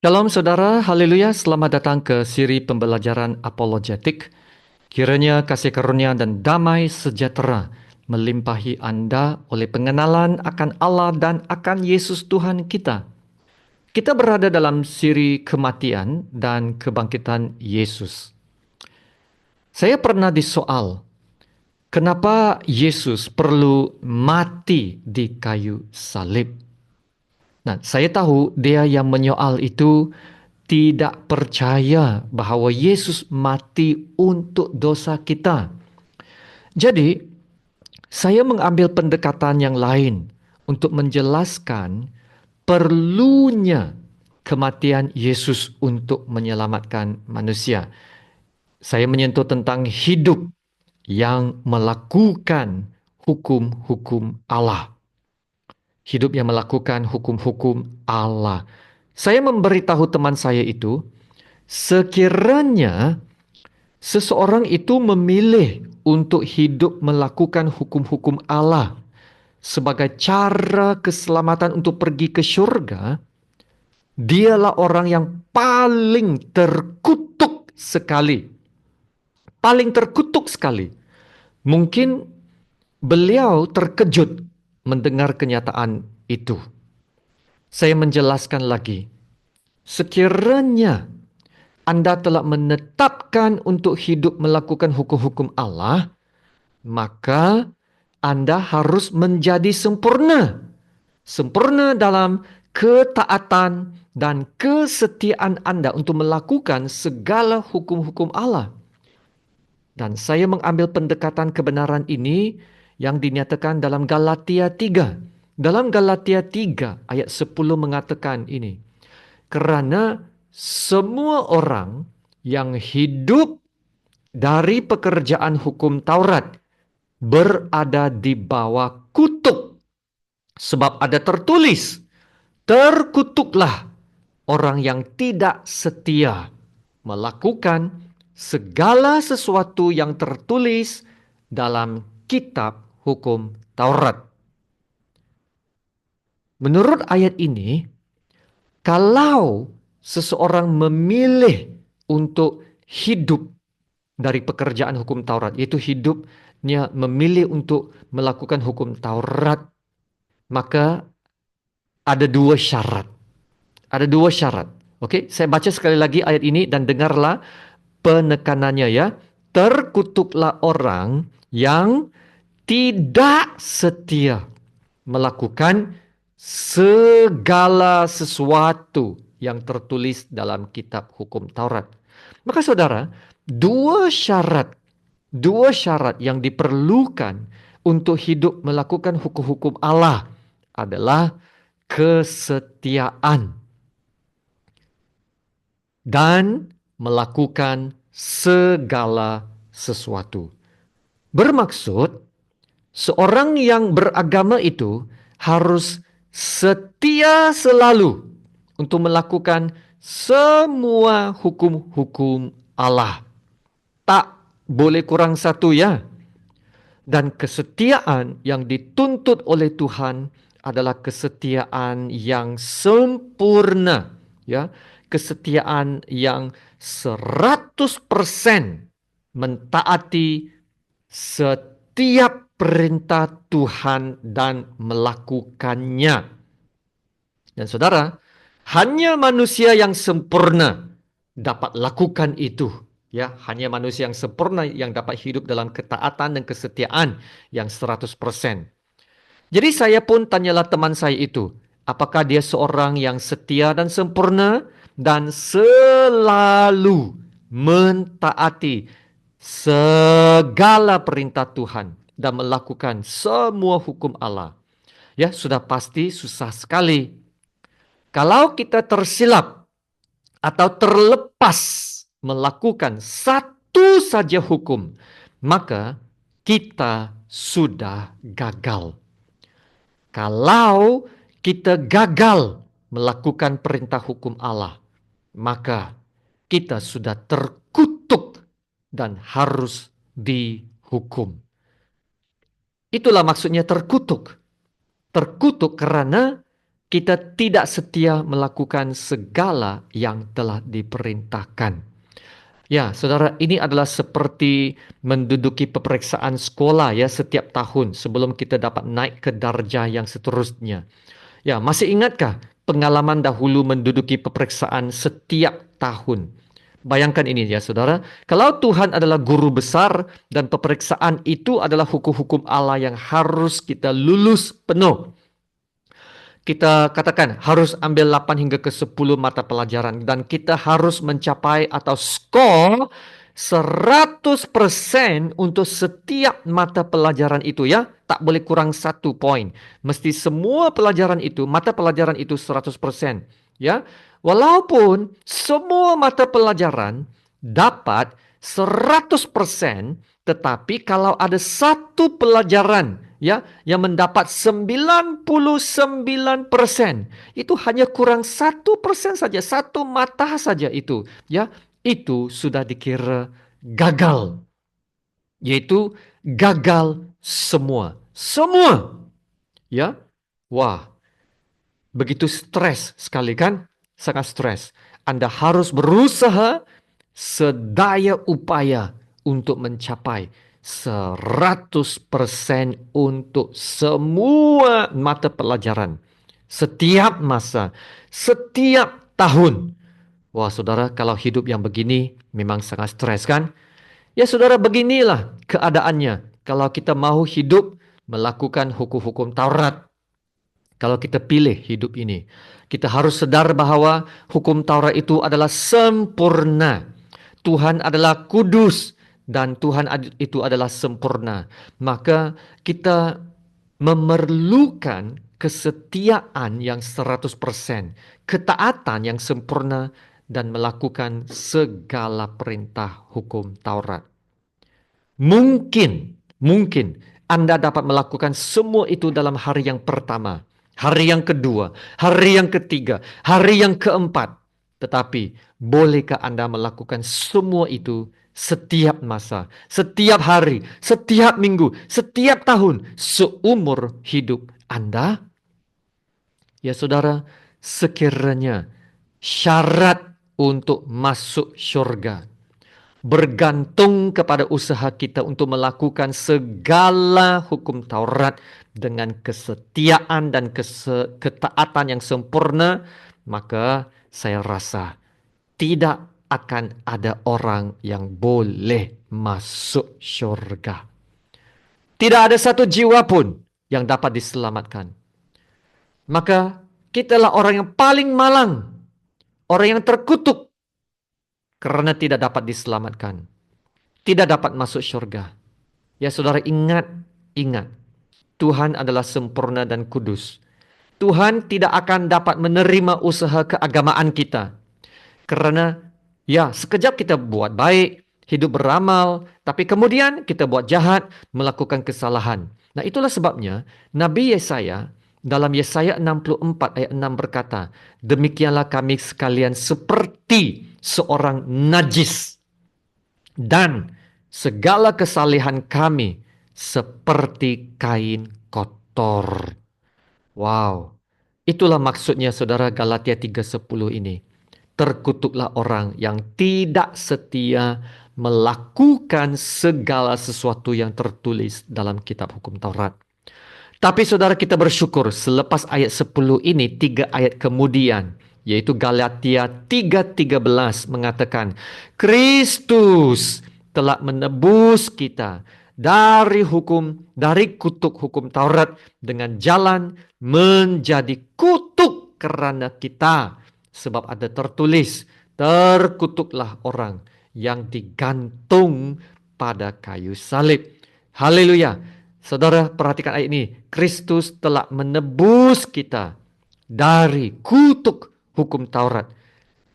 Shalom saudara, haleluya, selamat datang ke siri pembelajaran apologetik. Kiranya kasih karunia dan damai sejahtera melimpahi Anda oleh pengenalan akan Allah dan akan Yesus Tuhan kita. Kita berada dalam siri kematian dan kebangkitan Yesus. Saya pernah disoal, kenapa Yesus perlu mati di kayu salib? Nah, saya tahu dia yang menyoal itu tidak percaya bahwa Yesus mati untuk dosa kita. Jadi, saya mengambil pendekatan yang lain untuk menjelaskan perlunya kematian Yesus untuk menyelamatkan manusia. Saya menyentuh tentang hidup yang melakukan hukum-hukum Allah. Hidup yang melakukan hukum-hukum Allah. Saya memberitahu teman saya itu, sekiranya seseorang itu memilih untuk hidup melakukan hukum-hukum Allah sebagai cara keselamatan untuk pergi ke surga, dialah orang yang paling terkutuk sekali. Paling terkutuk sekali. Mungkin beliau terkejut mendengar kenyataan itu. Saya menjelaskan lagi. Sekiranya Anda telah menetapkan untuk hidup melakukan hukum-hukum Allah, maka Anda harus menjadi sempurna. Sempurna dalam ketaatan dan kesetiaan Anda untuk melakukan segala hukum-hukum Allah. Dan saya mengambil pendekatan kebenaran ini yang dinyatakan dalam Galatia 3. Dalam Galatia 3 ayat 10 mengatakan ini. Kerana semua orang yang hidup dari pekerjaan hukum Taurat berada di bawah kutuk. Sebab ada tertulis, terkutuklah orang yang tidak setia melakukan segala sesuatu yang tertulis dalam kitab hukum Taurat. Menurut ayat ini, kalau seseorang memilih untuk hidup dari pekerjaan hukum Taurat, yaitu hidupnya memilih untuk melakukan hukum Taurat, maka ada dua syarat. Ada dua syarat. Oke, saya baca sekali lagi ayat ini dan dengarlah penekanannya ya. Terkutuklah orang yang tidak setia melakukan segala sesuatu yang tertulis dalam kitab hukum Taurat. Maka saudara, dua syarat yang diperlukan untuk hidup melakukan hukum-hukum Allah adalah kesetiaan dan melakukan segala sesuatu. Bermaksud, seorang yang beragama itu harus setia selalu untuk melakukan semua hukum-hukum Allah. Tak boleh kurang satu ya. Dan kesetiaan yang dituntut oleh Tuhan adalah kesetiaan yang sempurna. Ya, kesetiaan yang 100% mentaati setiap perintah Tuhan dan melakukannya. Dan saudara, hanya manusia yang sempurna dapat lakukan itu. Ya, hanya manusia yang sempurna yang dapat hidup dalam ketaatan dan kesetiaan yang 100%. Jadi saya pun tanyalah teman saya itu, apakah dia seorang yang setia dan sempurna dan selalu mentaati segala perintah Tuhan dan melakukan semua hukum Allah. Ya, sudah pasti susah sekali. Kalau kita tersilap atau terlepas melakukan satu saja hukum, maka kita sudah gagal. Kalau kita gagal melakukan perintah hukum Allah, maka kita sudah terkutuk dan harus dihukum. Itulah maksudnya terkutuk. Terkutuk karena kita tidak setia melakukan segala yang telah diperintahkan. Ya, saudara, ini adalah seperti menduduki peperiksaan sekolah ya setiap tahun sebelum kita dapat naik ke darjah yang seterusnya. Ya, masih ingatkah pengalaman dahulu menduduki peperiksaan setiap tahun? Bayangkan ini ya saudara, kalau Tuhan adalah guru besar dan peperiksaan itu adalah hukum-hukum Allah yang harus kita lulus penuh. Kita katakan harus ambil 8 hingga ke 10 mata pelajaran dan kita harus mencapai atau skor 100% untuk setiap mata pelajaran itu ya. Tak boleh kurang 1 poin. Mesti semua pelajaran itu, mata pelajaran itu 100%. Ya. Walaupun semua mata pelajaran dapat 100%, tetapi kalau ada satu pelajaran ya yang mendapat 99%, itu hanya kurang 1% saja, satu mata saja itu ya, itu sudah dikira gagal, yaitu gagal semua ya. Wah, begitu stres sekali kan? Sangat stres. Anda harus berusaha sedaya upaya untuk mencapai 100% untuk semua mata pelajaran. Setiap masa, setiap tahun. Wah saudara, kalau hidup yang begini memang sangat stres kan? Ya saudara, beginilah keadaannya. Kalau kita mau hidup melakukan hukum-hukum Taurat, kalau kita pilih hidup ini, kita harus sadar bahwa hukum Taurat itu adalah sempurna. Tuhan adalah kudus dan Tuhan itu adalah sempurna. Maka kita memerlukan kesetiaan yang 100%, ketaatan yang sempurna dan melakukan segala perintah hukum Taurat. Mungkin Anda dapat melakukan semua itu dalam hari yang pertama, hari yang kedua, hari yang ketiga, hari yang keempat. Tetapi, bolehkah Anda melakukan semua itu setiap masa, setiap hari, setiap minggu, setiap tahun, seumur hidup Anda? Ya saudara, sekiranya syarat untuk masuk syurga bergantung kepada usaha kita untuk melakukan segala hukum Taurat dengan kesetiaan dan ketaatan yang sempurna, maka saya rasa tidak akan ada orang yang boleh masuk syurga. Tidak ada satu jiwa pun yang dapat diselamatkan. Maka kitalah orang yang paling malang, orang yang terkutuk karena tidak dapat diselamatkan, tidak dapat masuk syurga. Ya saudara, ingat, Tuhan adalah sempurna dan kudus. Tuhan tidak akan dapat menerima usaha keagamaan kita. Karena ya sekejap kita buat baik, hidup beramal, tapi kemudian kita buat jahat, melakukan kesalahan. Nah itulah sebabnya Nabi Yesaya dalam Yesaya 64 ayat 6 berkata, demikianlah kami sekalian seperti seorang najis dan segala kesalehan kami seperti kain kotor. Wow, itulah maksudnya saudara Galatia 3:10 ini. Terkutuklah orang yang tidak setia melakukan segala sesuatu yang tertulis dalam kitab hukum Taurat. Tapi saudara, kita bersyukur selepas ayat 10 ini 3 ayat kemudian, yaitu Galatia 3:13 mengatakan Kristus telah menebus kita dari kutuk hukum Taurat dengan jalan menjadi kutuk karena kita. Sebab ada tertulis, terkutuklah orang yang digantung pada kayu salib. Haleluya. Saudara, perhatikan ayat ini. Kristus telah menebus kita dari kutuk hukum Taurat.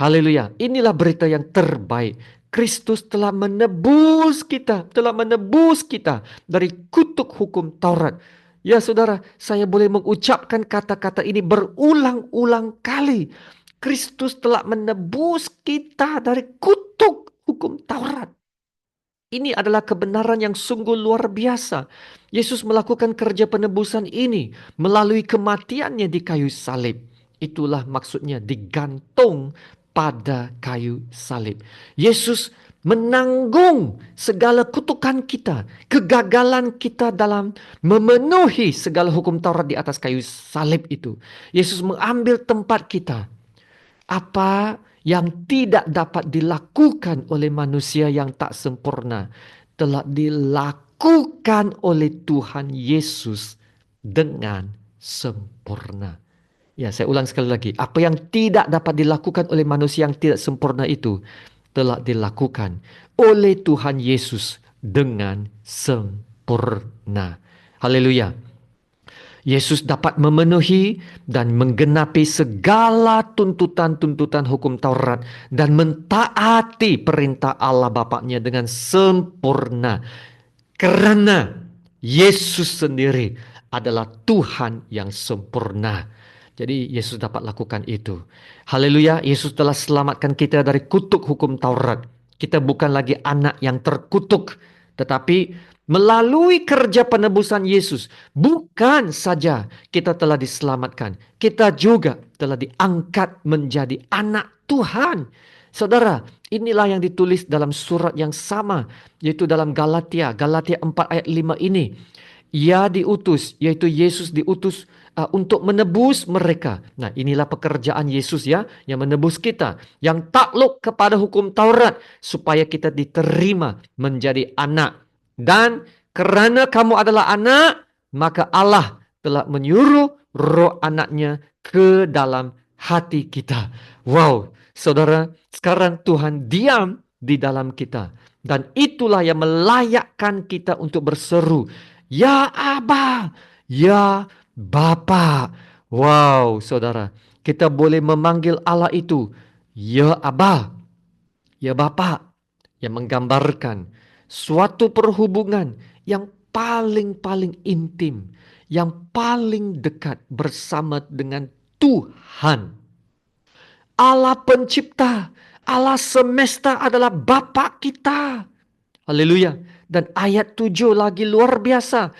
Haleluya. Inilah berita yang terbaik. Kristus telah menebus kita dari kutuk hukum Taurat. Ya saudara, saya boleh mengucapkan kata-kata ini berulang-ulang kali. Kristus telah menebus kita dari kutuk hukum Taurat. Ini adalah kebenaran yang sungguh luar biasa. Yesus melakukan kerja penebusan ini melalui kematiannya di kayu salib. Itulah maksudnya digantung pada kayu salib. Yesus menanggung segala kutukan kita, kegagalan kita dalam memenuhi segala hukum Taurat di atas kayu salib itu. Yesus mengambil tempat kita. Apa yang tidak dapat dilakukan oleh manusia yang tak sempurna telah dilakukan oleh Tuhan Yesus dengan sempurna. Ya, saya ulang sekali lagi. Apa yang tidak dapat dilakukan oleh manusia yang tidak sempurna itu telah dilakukan oleh Tuhan Yesus dengan sempurna. Haleluya. Yesus dapat memenuhi dan menggenapi segala tuntutan-tuntutan hukum Taurat dan mentaati perintah Allah Bapaknya dengan sempurna. Karena Yesus sendiri adalah Tuhan yang sempurna. Jadi Yesus dapat lakukan itu. Haleluya, Yesus telah selamatkan kita dari kutuk hukum Taurat. Kita bukan lagi anak yang terkutuk, tetapi melalui kerja penebusan Yesus, bukan saja kita telah diselamatkan, kita juga telah diangkat menjadi anak Tuhan. Saudara, inilah yang ditulis dalam surat yang sama, yaitu dalam Galatia 4 ayat 5 ini. Ia diutus, yaitu Yesus diutus untuk menebus mereka. Nah, inilah pekerjaan Yesus ya, yang menebus kita, yang takluk kepada hukum Taurat, supaya kita diterima menjadi anak. Dan karena kamu adalah anak, maka Allah telah menyuruh roh anaknya ke dalam hati kita. Wow, saudara, sekarang Tuhan diam di dalam kita. Dan itulah yang melayakkan kita untuk berseru, Ya Aba, Ya Bapa. Wow, saudara, kita boleh memanggil Allah itu Ya Aba, Ya Bapa, yang menggambarkan suatu perhubungan yang paling-paling intim, yang paling dekat bersama dengan Tuhan. Allah pencipta, Allah semesta adalah Bapa kita. Haleluya. Dan ayat 7 lagi luar biasa.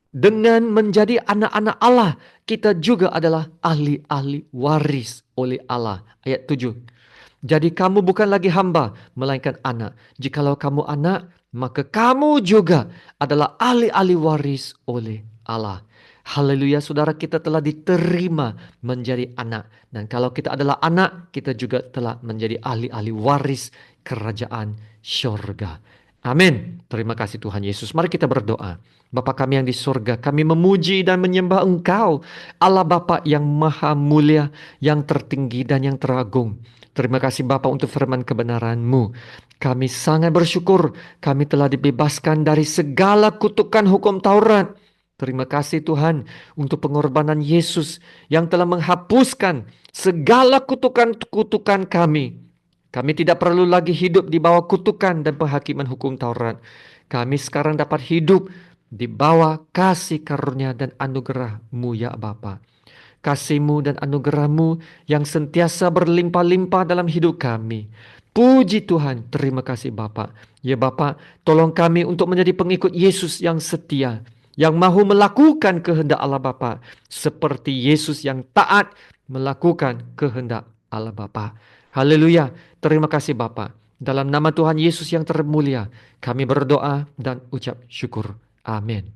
Dengan menjadi anak-anak Allah, kita juga adalah ahli-ahli waris oleh Allah. Ayat 7. Jadi kamu bukan lagi hamba, melainkan anak. Jikalau kamu anak, maka kamu juga adalah ahli-ahli waris oleh Allah. Haleluya, saudara, kita telah diterima menjadi anak. Dan kalau kita adalah anak, kita juga telah menjadi ahli-ahli waris kerajaan syurga. Amin. Terima kasih Tuhan Yesus. Mari kita berdoa. Bapa kami yang di surga, kami memuji dan menyembah Engkau, Allah Bapa yang maha mulia, yang tertinggi dan yang teragung. Terima kasih Bapa untuk firman kebenaran-Mu. Kami sangat bersyukur kami telah dibebaskan dari segala kutukan hukum Taurat. Terima kasih Tuhan untuk pengorbanan Yesus yang telah menghapuskan segala kutukan-kutukan kami. Kami tidak perlu lagi hidup di bawah kutukan dan penghakiman hukum Taurat. Kami sekarang dapat hidup di bawah kasih karunia dan anugerah-Mu ya Bapa. Kasih-Mu dan anugerah-Mu yang sentiasa berlimpah-limpah dalam hidup kami. Puji Tuhan, terima kasih Bapa. Ya Bapa, tolong kami untuk menjadi pengikut Yesus yang setia, yang mahu melakukan kehendak Allah Bapa, seperti Yesus yang taat melakukan kehendak Allah Bapa. Haleluya, terima kasih Bapa. Dalam nama Tuhan Yesus yang termulia, kami berdoa dan ucap syukur. Amin.